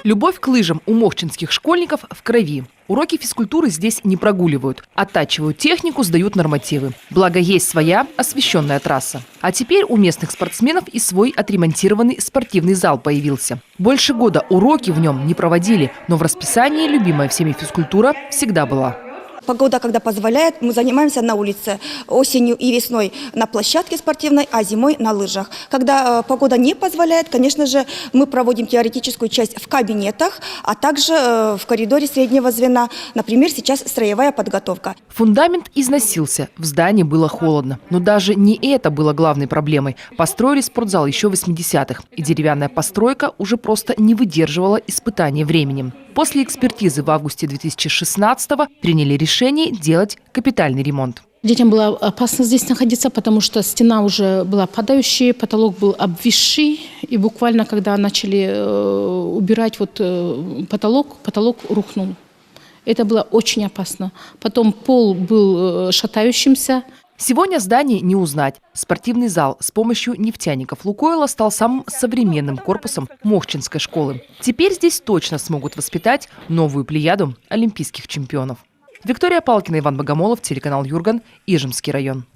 Любовь к лыжам у мохчинских школьников в крови. Уроки физкультуры здесь не прогуливают. Оттачивают технику, сдают нормативы. Благо есть своя освещенная трасса. А теперь у местных спортсменов и свой отремонтированный спортивный зал появился. Больше года уроки в нем не проводили, но в расписании любимая всеми физкультура всегда была. Погода, когда позволяет, мы занимаемся на улице. Осенью и весной на площадке спортивной, а зимой на лыжах. Когда погода не позволяет, конечно же, мы проводим теоретическую часть в кабинетах, а также в коридоре среднего звена. Например, сейчас строевая подготовка. Фундамент износился, в здании было холодно. Но даже не это было главной проблемой. Построили спортзал еще в 80-х, и деревянная постройка уже просто не выдерживала испытаний временем. После экспертизы в августе 2016-го приняли решение делать капитальный ремонт. Детям было опасно здесь находиться, потому что стена уже была падающая, потолок был обвисший. И буквально, когда начали убирать потолок рухнул. Это было очень опасно. Потом пол был шатающимся. Сегодня здание не узнать. Спортивный зал с помощью нефтяников «Лукойла» стал самым современным корпусом Мохчинской школы. Теперь здесь точно смогут воспитать новую плеяду олимпийских чемпионов. Виктория Палкина, Иван Богомолов, телеканал Юрган, Ижемский район.